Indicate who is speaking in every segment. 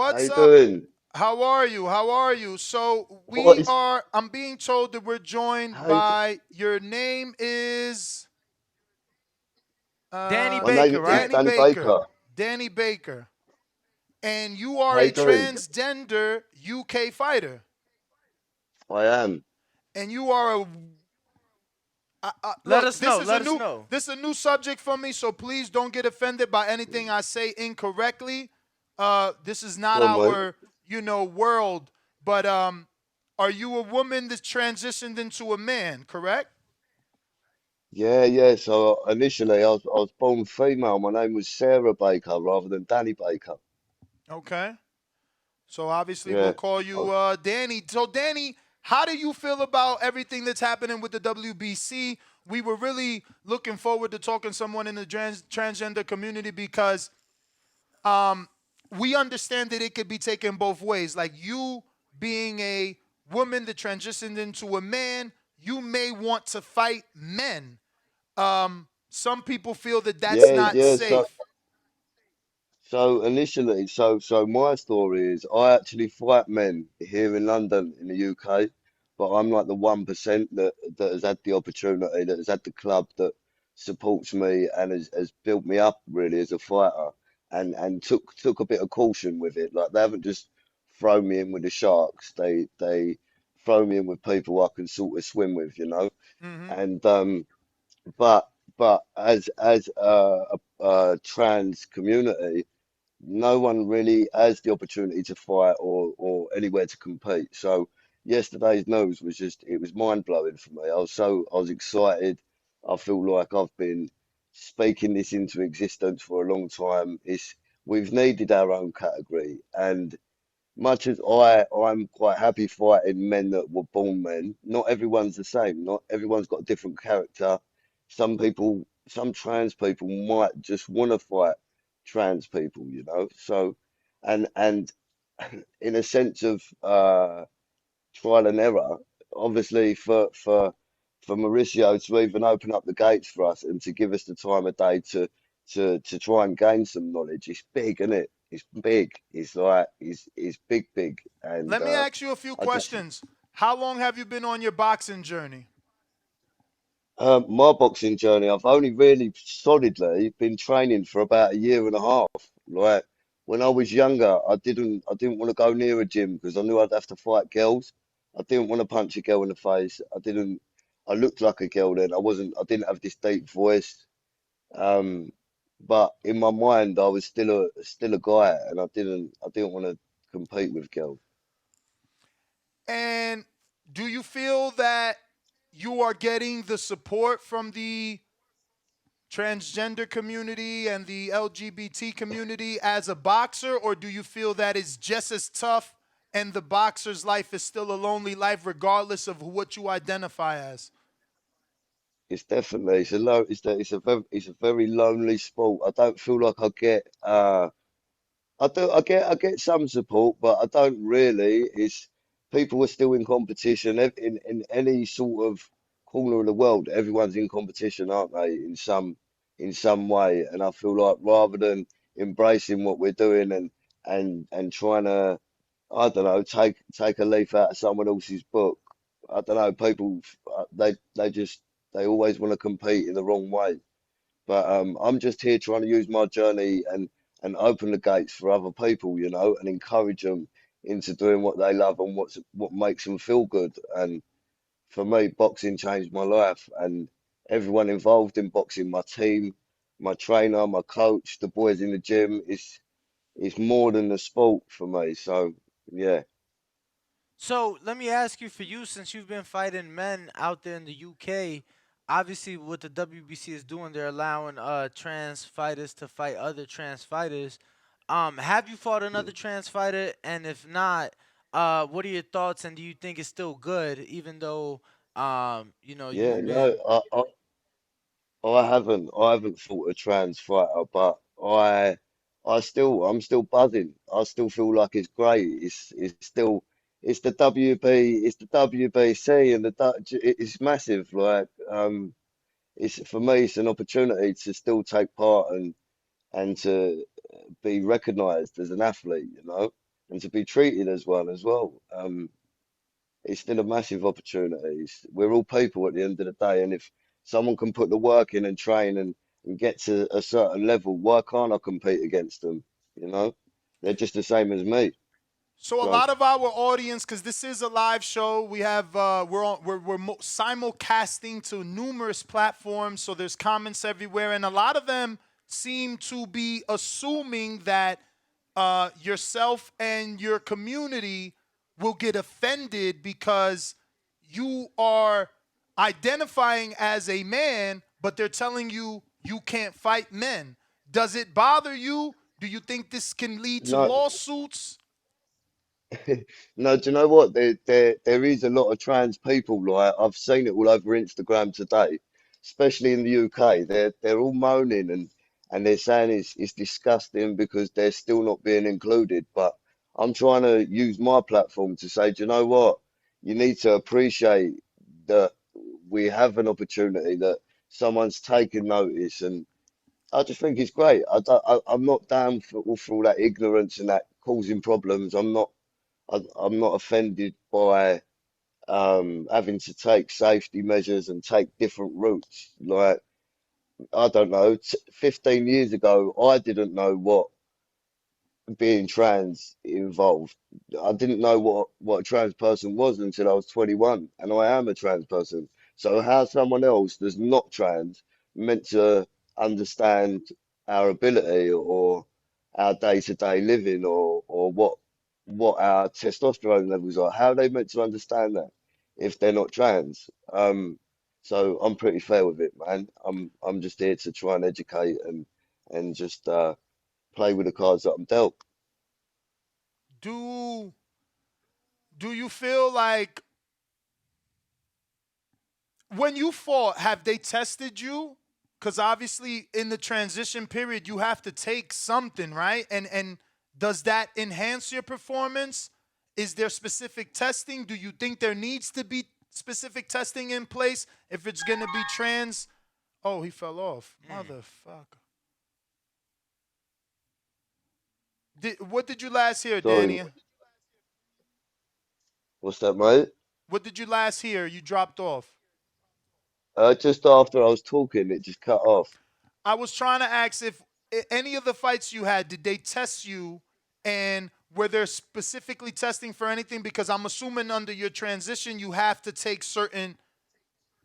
Speaker 1: How
Speaker 2: What's
Speaker 1: you
Speaker 2: up?
Speaker 1: doing?
Speaker 2: How are you? How are you? So
Speaker 1: What is?
Speaker 2: I'm being told that we're joined
Speaker 1: How you,
Speaker 2: by, your name is
Speaker 3: Danny
Speaker 1: my name
Speaker 3: Baker,
Speaker 1: is
Speaker 3: right?
Speaker 2: Danny
Speaker 1: Danny
Speaker 2: Baker.
Speaker 1: Baker.
Speaker 2: Danny Baker. And you are
Speaker 1: How you
Speaker 2: a
Speaker 1: doing?
Speaker 2: transgender UK fighter.
Speaker 1: I am.
Speaker 2: And you are a
Speaker 3: Let
Speaker 2: look,
Speaker 3: us know. Let us know.
Speaker 2: this is a new subject for me, so please don't get offended by anything I say incorrectly. This is not
Speaker 1: Go on, mate.
Speaker 2: our, world, but are you a woman that's transitioned into a man, correct?
Speaker 1: Yeah, yeah. So initially, I was born female. My name was Sarah Baker rather than Danny Baker.
Speaker 2: Okay. So obviously we'll
Speaker 1: Yeah.
Speaker 2: call
Speaker 1: I,
Speaker 2: you Danny. So Danny, how do you feel about everything that's happening with the WBC? We were really looking forward to talking to someone in the transgender community because um, we understand that it could be taken both ways. Like you being a woman that transitioned into a man, you may want to fight men. Some people feel that that's
Speaker 1: yeah,
Speaker 2: not
Speaker 1: yeah. So
Speaker 2: safe.
Speaker 1: initially, so my story is I actually fight men here in London in the UK, but I'm like the 1% that has had the opportunity, that has had the club that supports me and has built me up really as a fighter, and took a bit of caution with it. Like they haven't just thrown me in with the sharks. They throw me in with people I can sort of swim with, you know.
Speaker 2: Hmm.
Speaker 1: And but as a trans community no one really has the opportunity to fight or anywhere to compete. So yesterday's news was just it was mind blowing for me. I was excited. I feel like I've been speaking this into existence for a long time. It's we've needed our own category, and much as I'm quite happy fighting men that were born men, not everyone's the same. Not everyone's got a different character. Some trans people might just want to fight trans people, you know. So, and in a sense of trial and error, obviously for Mauricio to even open up the gates for us and to give us the time of day to try and gain some knowledge, it's big, isn't it? It's big. It's big, big, and
Speaker 2: Let me ask you a few
Speaker 1: I just
Speaker 2: questions. How long have you been on your boxing journey?
Speaker 1: my boxing journey, I've only really solidly been training for about a year and a half. Like when I was younger, I didn't want to go near a gym because I knew I'd have to fight girls. I didn't want to punch a girl in the face. I looked like a girl then. I didn't have this deep voice. Um, but in my mind, I was still a guy, and I didn't want to compete with girls.
Speaker 2: And do you feel that you are getting the support from the transgender community and the LGBT community as a boxer, or do you feel that it's just as tough and the boxer's life is still a lonely life regardless of what you identify as?
Speaker 1: It's definitely it's a very lonely sport. I don't feel like I get some support, but I don't really. It's people are still in competition in any sort of corner of the world. Everyone's in competition, aren't they? In some way, and I feel like rather than embracing what we're doing and trying to, I don't know, take a leaf out of someone else's book. I don't know. People they just they always want to compete in the wrong way. But I'm just here trying to use my journey and open the gates for other people, you know, and encourage them into doing what they love and what makes them feel good. And for me, boxing changed my life, and everyone involved in boxing, my team, my trainer, my coach, the boys in the gym, it's more than a sport for me. So yeah,
Speaker 3: So let me ask you, for you, since you've been fighting men out there in the UK, obviously what the WBC is doing, they're allowing trans fighters to fight other trans fighters. Have you fought another trans fighter? And if not, what are your thoughts? And do you think it's still good, even though
Speaker 1: yeah,
Speaker 3: you've
Speaker 1: no,
Speaker 3: been.
Speaker 1: I haven't fought a trans fighter, but I'm still buzzing. I still feel like it's great. It's still, it's the WBC and it's massive. It's for me, it's an opportunity to still take part and to be recognised as an athlete, you know. and to be treated as one as well. It's still a massive opportunity. We're all people at the end of the day, and if someone can put the work in and train and get to a certain level, why can't I compete against them? You know, they're just the same as me.
Speaker 2: So a
Speaker 1: So
Speaker 2: lot of our audience, because this is a live show, we have we're simulcasting to numerous platforms. So there's comments everywhere, and a lot of them seem to be assuming that yourself and your community will get offended because you are identifying as a man, but they're telling you you can't fight men. Does it bother you? Do you think this can lead to
Speaker 1: no,
Speaker 2: lawsuits?
Speaker 1: no, do you know what? There is a lot of trans people. Like I've seen it all over Instagram today, especially in the UK. They're all moaning and they're saying it's disgusting because they're still not being included. But I'm trying to use my platform to say, do you know what? You need to appreciate that we have an opportunity that someone's taken notice, and I just think it's great. I'm not down for all that ignorance and that causing problems. I'm not offended by having to take safety measures and take different routes. Like, I don't know, 15 years ago, I didn't know what being trans involved. I didn't know what a trans person was until I was 21, and I am a trans person. So how someone else that's not trans meant to understand our ability or our day-to-day living or what our testosterone levels are, how are they meant to understand that if they're not trans? So I'm pretty fair with it, man. I'm just here to try and educate and just play with the cards that I'm dealt.
Speaker 2: Do do you feel like when you fought, have they tested you? Because obviously, in the transition period, you have to take something, right? And does that enhance your performance? Is there specific testing? Do you think there needs to be specific testing in place if it's gonna be trans? Oh, he fell off.
Speaker 3: Mm.
Speaker 2: Motherfucker. What did you last hear,
Speaker 1: Sorry,
Speaker 2: Danny?
Speaker 1: what's that, mate?
Speaker 2: What did you last hear? You dropped off.
Speaker 1: Just after I was talking, it just cut off.
Speaker 2: I was trying to ask if any of the fights you had, did they test you, and were they specifically testing for anything? Because I'm assuming under your transition, you have to take certain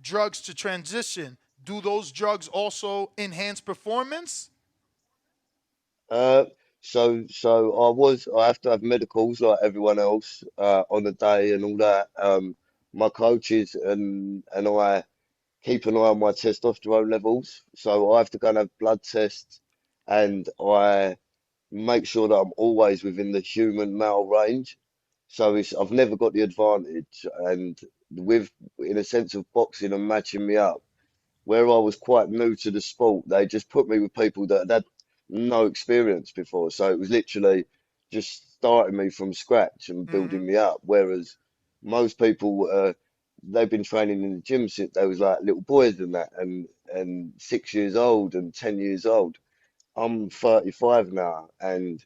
Speaker 2: drugs to transition. Do those drugs also enhance performance?
Speaker 1: Uh, I have to have medicals like everyone else on the day and all that. My coaches and I keep an eye on my testosterone levels, so I have to go and have blood tests, and I make sure that I'm always within the human male range. So I've never got the advantage, and with in a sense of boxing and matching me up. Where I was quite new to the sport, they just put me with people that had no experience before. So it was literally just starting me from scratch and
Speaker 2: Mm-hmm.
Speaker 1: building me up. Whereas most people, they've been training in the gym since they was like little boys and that, and 6 years old and 10 years old. I'm 35 now, and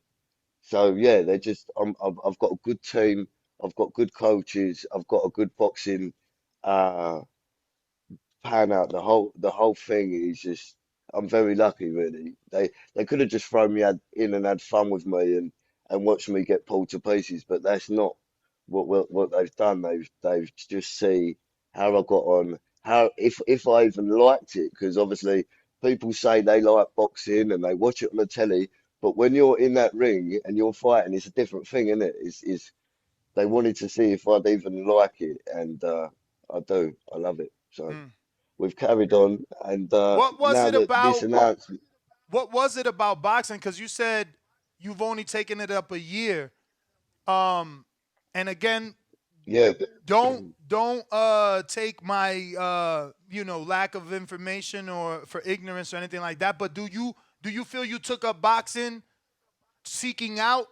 Speaker 1: so yeah, they just I've got a good team, I've got good coaches, I've got a good boxing. Pan out. The whole thing is just I'm very lucky really. They could have just thrown me in and had fun with me and watched me get pulled to pieces, but that's not what they've done. They've just see how I got on, how if I even liked it, because obviously people say they like boxing and they watch it on the telly, but when you're in that ring and you're fighting, it's a different thing, isn't it? It's they wanted to see if I'd even like it, and I do. I love it. So
Speaker 2: Mm.
Speaker 1: we've carried on, and
Speaker 2: What was
Speaker 1: now
Speaker 2: it
Speaker 1: that this
Speaker 2: about?
Speaker 1: announcement,
Speaker 2: What was it about boxing? Because you said you've only taken it up a year. Um, and again,
Speaker 1: yeah,
Speaker 2: don't take my lack of information or for ignorance or anything like that, but do you feel you took up boxing seeking out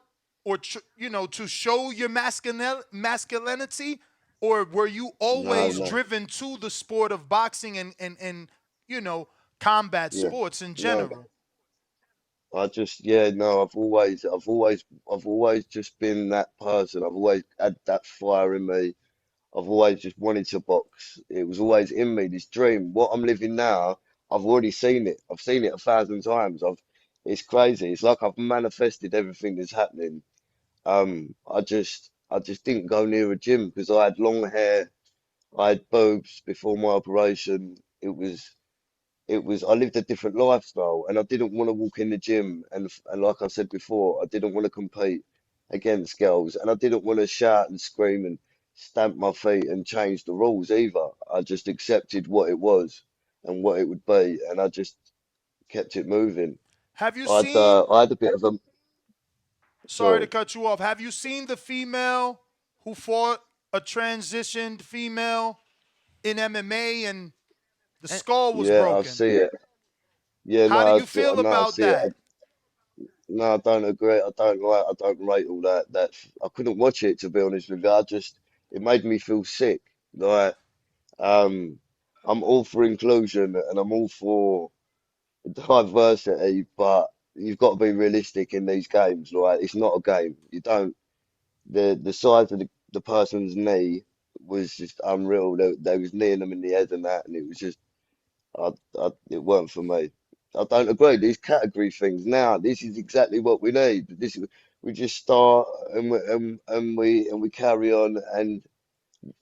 Speaker 2: or to show your masculinity, or were you
Speaker 1: no,
Speaker 2: always
Speaker 1: no,
Speaker 2: driven to the sport of boxing and you know combat
Speaker 1: yeah,
Speaker 2: sports in
Speaker 1: no.
Speaker 2: general?
Speaker 1: I just, yeah, no, I've always just been that person. I've always had that fire in me. I've always just wanted to box. It was always in me, this dream. What I'm living now, I've already seen it. I've seen it 1,000 times. It's crazy. It's like I've manifested everything that's happening. I just didn't go near a gym because I had long hair. I had boobs before my operation. I lived a different lifestyle and I didn't want to walk in the gym and like I said before, I didn't want to compete against girls and I didn't want to shout and scream and stamp my feet and change the rules either. I just accepted what it was and what it would be and I just kept it moving.
Speaker 2: Have you seen?
Speaker 1: I had a bit of a
Speaker 2: Sorry to
Speaker 1: sorry.
Speaker 2: cut you off. Have you seen the female who fought a transitioned female in MMA and the
Speaker 3: And
Speaker 2: skull was
Speaker 1: Yeah, I
Speaker 2: broken?
Speaker 1: see it. Yeah,
Speaker 2: How do
Speaker 1: no,
Speaker 2: you feel
Speaker 1: no, I
Speaker 2: about
Speaker 1: see it.
Speaker 2: that?
Speaker 1: No, I don't agree. I don't rate all that. I couldn't watch it to be honest with you. It made me feel sick. Like, um, I'm all for inclusion and I'm all for diversity, but you've got to be realistic in these games. Like, it's not a game. You don't. The size of the person's knee was just unreal. They was kneeing them in the head and that, and it was just it weren't for me. I don't agree. These category things now, this is exactly what we need. We just start and we carry on. And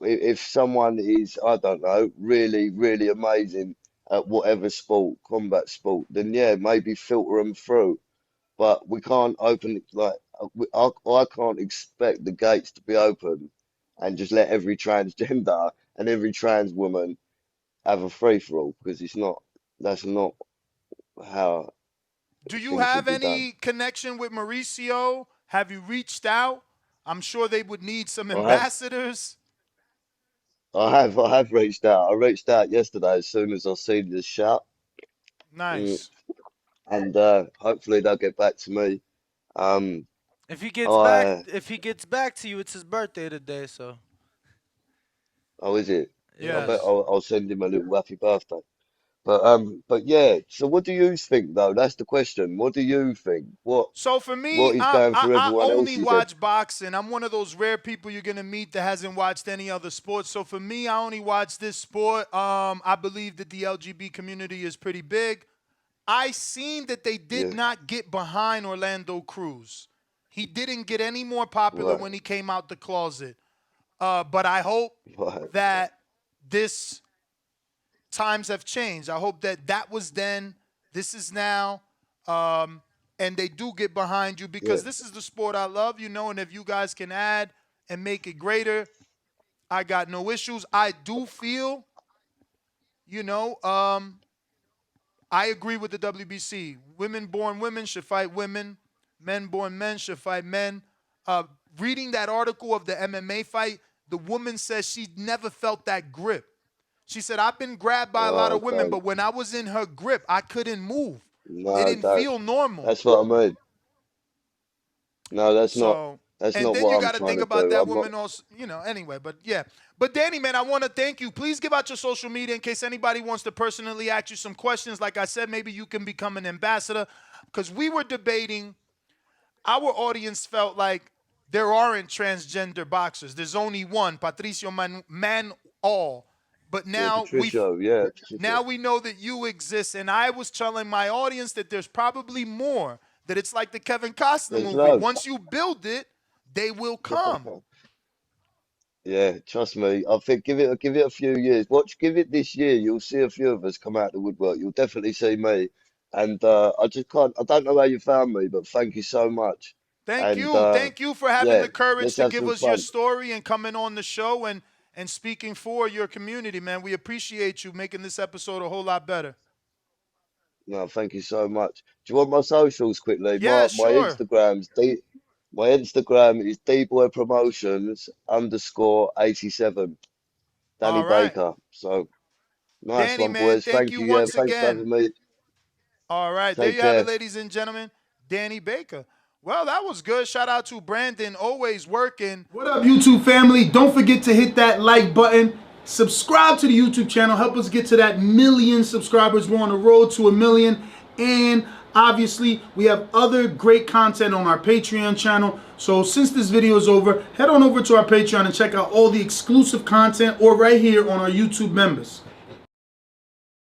Speaker 1: if someone is, I don't know, really, really amazing at whatever sport, combat sport, then yeah, maybe filter them through. But we can't open it like I can't expect the gates to be open and just let every transgender and every trans woman have a free for all because that's not how
Speaker 2: Do you
Speaker 1: things should
Speaker 2: have
Speaker 1: be done.
Speaker 2: any connection with Mauricio? Have you reached out? I'm sure they would need some
Speaker 1: I have
Speaker 2: ambassadors.
Speaker 1: I have reached out. I reached out yesterday as soon as I seen the shot, mm,
Speaker 2: Nice.
Speaker 1: and hopefully they'll get back to me. Um, I
Speaker 3: if he gets back to you, it's his birthday today, so
Speaker 1: oh is it? I
Speaker 3: yeah.
Speaker 1: bet
Speaker 2: Yes.
Speaker 1: I'll send him a little happy birthday. But yeah. So what do you think though? That's the question. What do you think?
Speaker 2: So for me,
Speaker 1: What is going through
Speaker 2: I
Speaker 1: everyone
Speaker 2: only
Speaker 1: else's head?
Speaker 2: watch boxing. I'm one of those rare people you're gonna meet that hasn't watched any other sport. So for me, I only watch this sport. I believe that the LGB community is pretty big. I seen that they did
Speaker 1: Yeah,
Speaker 2: not get behind Orlando Cruz. He didn't get any more popular
Speaker 1: right,
Speaker 2: when he came out the closet. But I hope
Speaker 1: right.
Speaker 2: that this times have changed. I hope that that was then, this is now, um, and they do get behind you
Speaker 1: Yeah,
Speaker 2: because this is the sport I love, and if you guys can add and make it greater, I got no issues. I do feel, you know, um, I agree with the WBC. Women born women should fight women. Men born men should fight men. Uh, Reading that article of the MMA fight, the woman says she never felt that grip. She said, I've been grabbed by a lot of women,
Speaker 1: okay.
Speaker 2: but when I was in her grip, I couldn't move. It
Speaker 1: No,
Speaker 2: didn't
Speaker 1: don't.
Speaker 2: feel normal.
Speaker 1: That's what I mean. No,
Speaker 2: So,
Speaker 1: that's
Speaker 2: and
Speaker 1: not
Speaker 2: then
Speaker 1: what
Speaker 2: you
Speaker 1: I'm
Speaker 2: got to
Speaker 1: trying
Speaker 2: think
Speaker 1: to
Speaker 2: about
Speaker 1: do.
Speaker 2: that
Speaker 1: I'm not.
Speaker 2: woman also, anyway, but yeah. But Danny, man, I want to thank you. Please give out your social media in case anybody wants to personally ask you some questions. Like I said, maybe you can become an ambassador because we were debating, our audience felt like there aren't transgender boxers. There's only one, Patricio Man All. But
Speaker 1: Yeah, Patricia. Yeah, Patricia.
Speaker 2: now we know that you exist, and I was telling my audience that there's probably more. That it's like the Kevin Costner
Speaker 1: There's
Speaker 2: movie.
Speaker 1: loads.
Speaker 2: Once you build it, they will come.
Speaker 1: Yeah, trust me. I think give it a few years. Give it this year. You'll see a few of us come out of the woodwork. You'll definitely see me. And I just can't. I don't know how you found me, but thank you so much.
Speaker 2: Thank
Speaker 1: And
Speaker 2: you. Thank you for having
Speaker 1: yeah,
Speaker 2: the courage
Speaker 1: let's
Speaker 2: to
Speaker 1: have
Speaker 2: give
Speaker 1: some
Speaker 2: us your
Speaker 1: fun.
Speaker 2: story and coming on the show and speaking for your community, man. We appreciate you making this episode a whole lot better.
Speaker 1: No, thank you so much. Do you want my socials quickly?
Speaker 2: Yeah, sure.
Speaker 1: My Instagram is dboy promotions underscore 87. Danny
Speaker 2: All right.
Speaker 1: Baker. So nice
Speaker 2: Danny,
Speaker 1: one,
Speaker 2: man,
Speaker 1: boys.
Speaker 2: thank
Speaker 1: Thank
Speaker 2: you
Speaker 1: you. Yeah,
Speaker 2: once
Speaker 1: thanks for
Speaker 2: again.
Speaker 1: having me.
Speaker 2: All right, there
Speaker 1: Take
Speaker 2: you have it,
Speaker 1: care.
Speaker 2: ladies and gentlemen. Danny Baker. Well, that was good. Shout out to Brandon, always working. What up, YouTube family? Don't forget to hit that like button. Subscribe to the YouTube channel. Help us get to that 1,000,000 subscribers. We're on the road to 1,000,000. And Obviously, we have other great content on our Patreon channel. So since this video is over, head on over to our Patreon and check out all the exclusive content, or right here on our YouTube members.